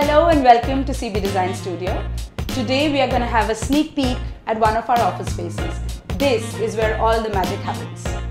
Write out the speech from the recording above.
Hello and welcome to Cee Bee Design Studio. Today we are going to have a sneak peek at one of our office spaces. This is where all the magic happens.